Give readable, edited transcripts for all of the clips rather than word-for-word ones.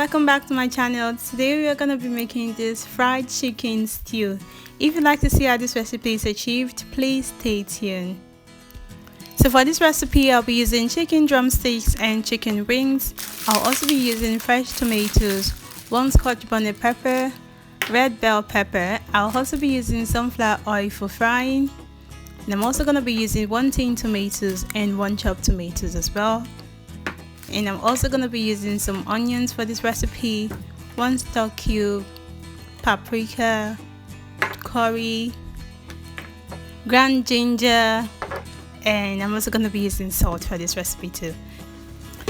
welcome back to my channel. Today we are going to be making this fried chicken stew. If you'd like to see how this recipe is achieved, please stay tuned. So for this recipe, I'll be using chicken drumsticks and chicken wings. I'll also be using fresh tomatoes, 1 Scotch bonnet pepper, red bell pepper. I'll also be using sunflower oil for frying. And I'm also going to be using 1 tin tomatoes and 1 chopped tomatoes as well. And I'm also going to be using some onions for this recipe, 1 stock cube, paprika, curry, ground ginger, and I'm also going to be using salt for this recipe too.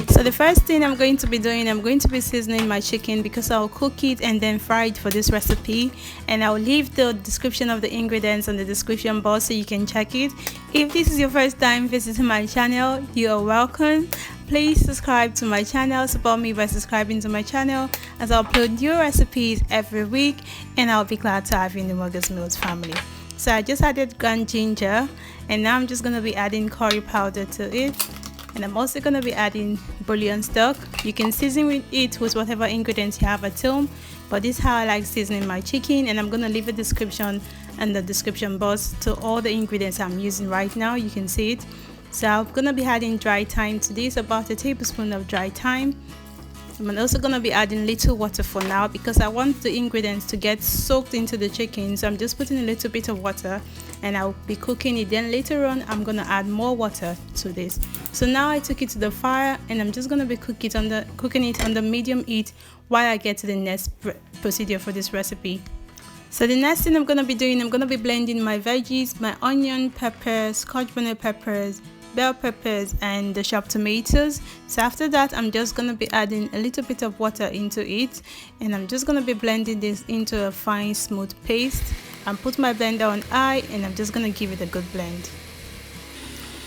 So the first thing I'm going to be doing, I'm going to be seasoning my chicken because I'll cook it and then fry it for this recipe, and I'll leave the description of the ingredients on the description box so you can check it. If this is your first time visiting my channel, you are welcome. Please subscribe to my channel, support me by subscribing to my channel as I upload new recipes every week, and I'll be glad to have you in the Mugger's Meals family. So I just added ground ginger, and now I'm just going to be adding curry powder to it. And I'm also going to be adding bouillon stock. You can season it with whatever ingredients you have at home, but this is how I like seasoning my chicken, and I'm going to leave a description in the description box to all the ingredients I'm using right now. You can see it. So I'm going to be adding dry thyme to this, about 1 tablespoon of dry thyme. I'm also going to be adding little water for now because I want the ingredients to get soaked into the chicken. So I'm just putting a little bit of water and I'll be cooking it. Then later on I'm going to add more water to this. So now I took it to the fire and I'm just going to be cooking it on the medium heat while I get to the next procedure for this recipe. So the next thing I'm going to be doing, I'm going to be blending my veggies, my onion, peppers, Scotch bonnet peppers, bell peppers, and the chopped tomatoes. So after that I'm just going to be adding a little bit of water into it, and I'm just going to be blending this into a fine smooth paste. And put my blender on high and I'm just going to give it a good blend.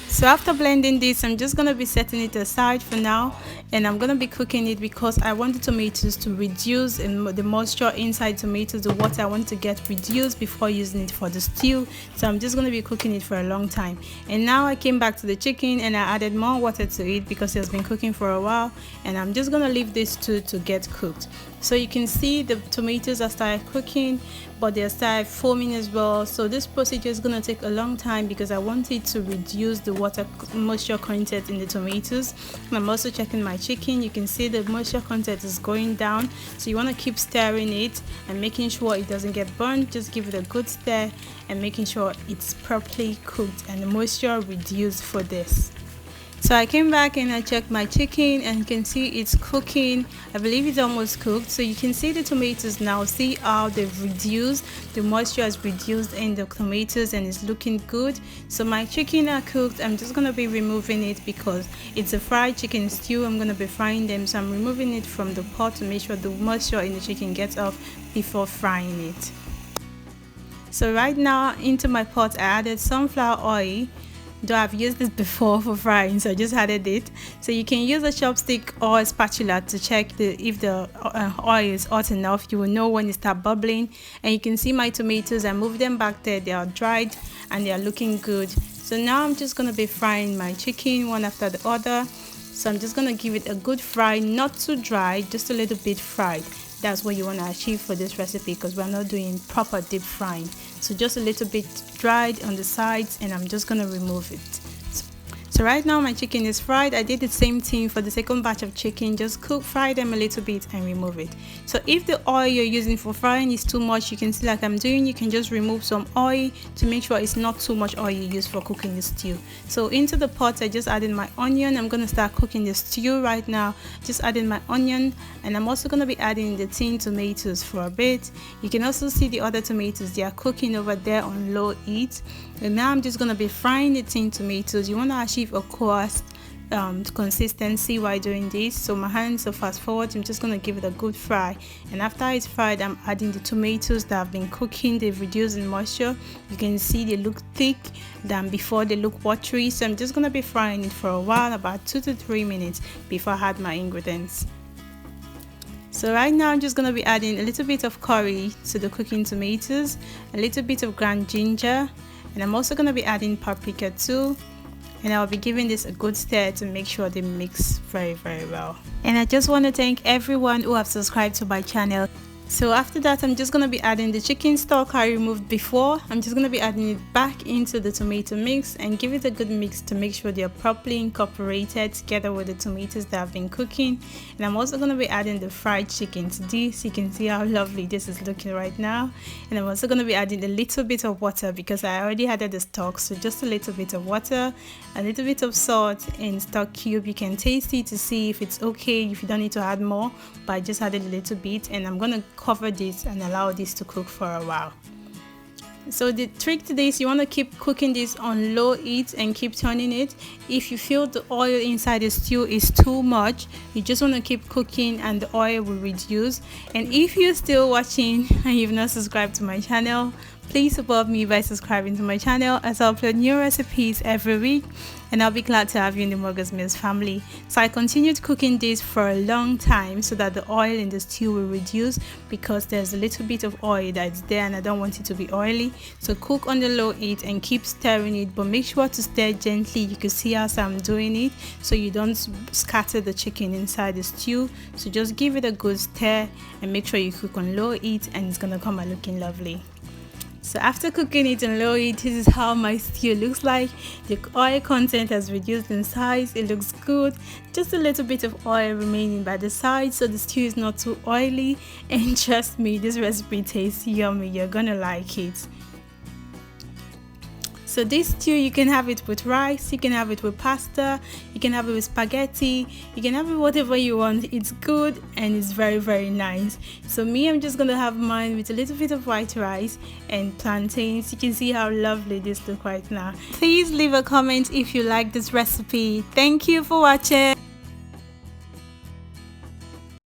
So after blending this, I'm just going to be setting it aside for now, and I'm going to be cooking it because I want the tomatoes to reduce and the moisture inside tomatoes, the water I want to get reduced before using it for the stew. So I'm just going to be cooking it for a long time. And now I came back to the chicken and I added more water to it because it has been cooking for a while, and I'm just going to leave this to get cooked. So you can see the tomatoes are started cooking, but they started foaming as well. So this procedure is going to take a long time because I want it to reduce the water moisture content in the tomatoes. And I'm also checking my chicken. You can see the moisture content is going down, so you want to keep stirring it and making sure it doesn't get burnt. Just give it a good stir and making sure it's properly cooked and the moisture reduced for this. So I came back and I checked my chicken and you can see it's cooking. I believe it's almost cooked. So you can see the tomatoes now. See how they've reduced. The moisture has reduced in the tomatoes and it's looking good. So my chicken are cooked. I'm just going to be removing it because it's a fried chicken stew. I'm going to be frying them. So I'm removing it from the pot to make sure the moisture in the chicken gets off before frying it. So right now into my pot I added sunflower oil. Though I've used this before for frying, so I just added it. So you can use a chopstick or a spatula to check if the oil is hot enough. You will know when it starts bubbling. And you can see my tomatoes, I moved them back there. They are dried and they are looking good. So now I'm just going to be frying my chicken one after the other. So I'm just going to give it a good fry, not too dry, just a little bit fried. That's what you want to achieve for this recipe because we're not doing proper deep frying. So just a little bit dried on the sides, and I'm just going to remove it. So right now my chicken is fried. I did the same thing for the second batch of chicken. Just fry them a little bit and remove it. So if the oil you're using for frying is too much, you can see like I'm doing, you can just remove some oil to make sure it's not too much oil you use for cooking the stew. So into the pot I just added my onion. I'm going to start cooking the stew right now. Just adding my onion, and I'm also going to be adding the tin tomatoes for a bit. You can also see the other tomatoes, they are cooking over there on low heat. And now I'm just going to be frying the tin tomatoes. You want to achieve a coarse consistency while doing this. So my hands are fast forward. I'm just going to give it a good fry, and after it's fried I'm adding the tomatoes that have been cooking. They've reduced in moisture. You can see they look thick than before, they look watery. So I'm just going to be frying it for a while, about 2 to 3 minutes before I add my ingredients. So right now I'm just going to be adding a little bit of curry to the cooking tomatoes, a little bit of ground ginger, and I'm also going to be adding paprika too. and I'll be giving this a good stir to make sure they mix very well. And I just want to thank everyone who have subscribed to my channel. So after that, I'm just going to be adding the chicken stock I removed before. I'm just going to be adding it back into the tomato mix and give it a good mix to make sure they're properly incorporated together with the tomatoes that I've been cooking. And I'm also going to be adding the fried chicken to this. You can see how lovely this is looking right now. And I'm also going to be adding a little bit of water because I already added the stock. So just a little bit of water, a little bit of salt and stock cube. You can taste it to see if it's okay, if you don't need to add more, but I just added a little bit. And I'm going to cover this and allow this to cook for a while. So the trick to this, you want to keep cooking this on low heat and keep turning it. If you feel the oil inside the stew is too much, you just want to keep cooking and the oil will reduce. And if you're still watching and you've not subscribed to my channel, please support me by subscribing to my channel as I upload new recipes every week, and I'll be glad to have you in the Moga's Meals family. So I continued cooking this for a long time so that the oil in the stew will reduce, because there's a little bit of oil that's there and I don't want it to be oily. So cook on the low heat and keep stirring it, but make sure to stir gently. You can see as I'm doing it so you don't scatter the chicken inside the stew. So just give it a good stir and make sure you cook on low heat, and it's gonna come out looking lovely. So after cooking it on low heat, this is how my stew looks like. The oil content has reduced in size. It looks good. Just a little bit of oil remaining by the side so the stew is not too oily. And trust me, this recipe tastes yummy. You're gonna like it. So this stew, you can have it with rice, you can have it with pasta, you can have it with spaghetti, you can have it whatever you want. It's good and it's very nice. So me, I'm just gonna have mine with a little bit of white rice and plantains. You can see how lovely this looks right now. Please leave a comment if you like this recipe. Thank you for watching.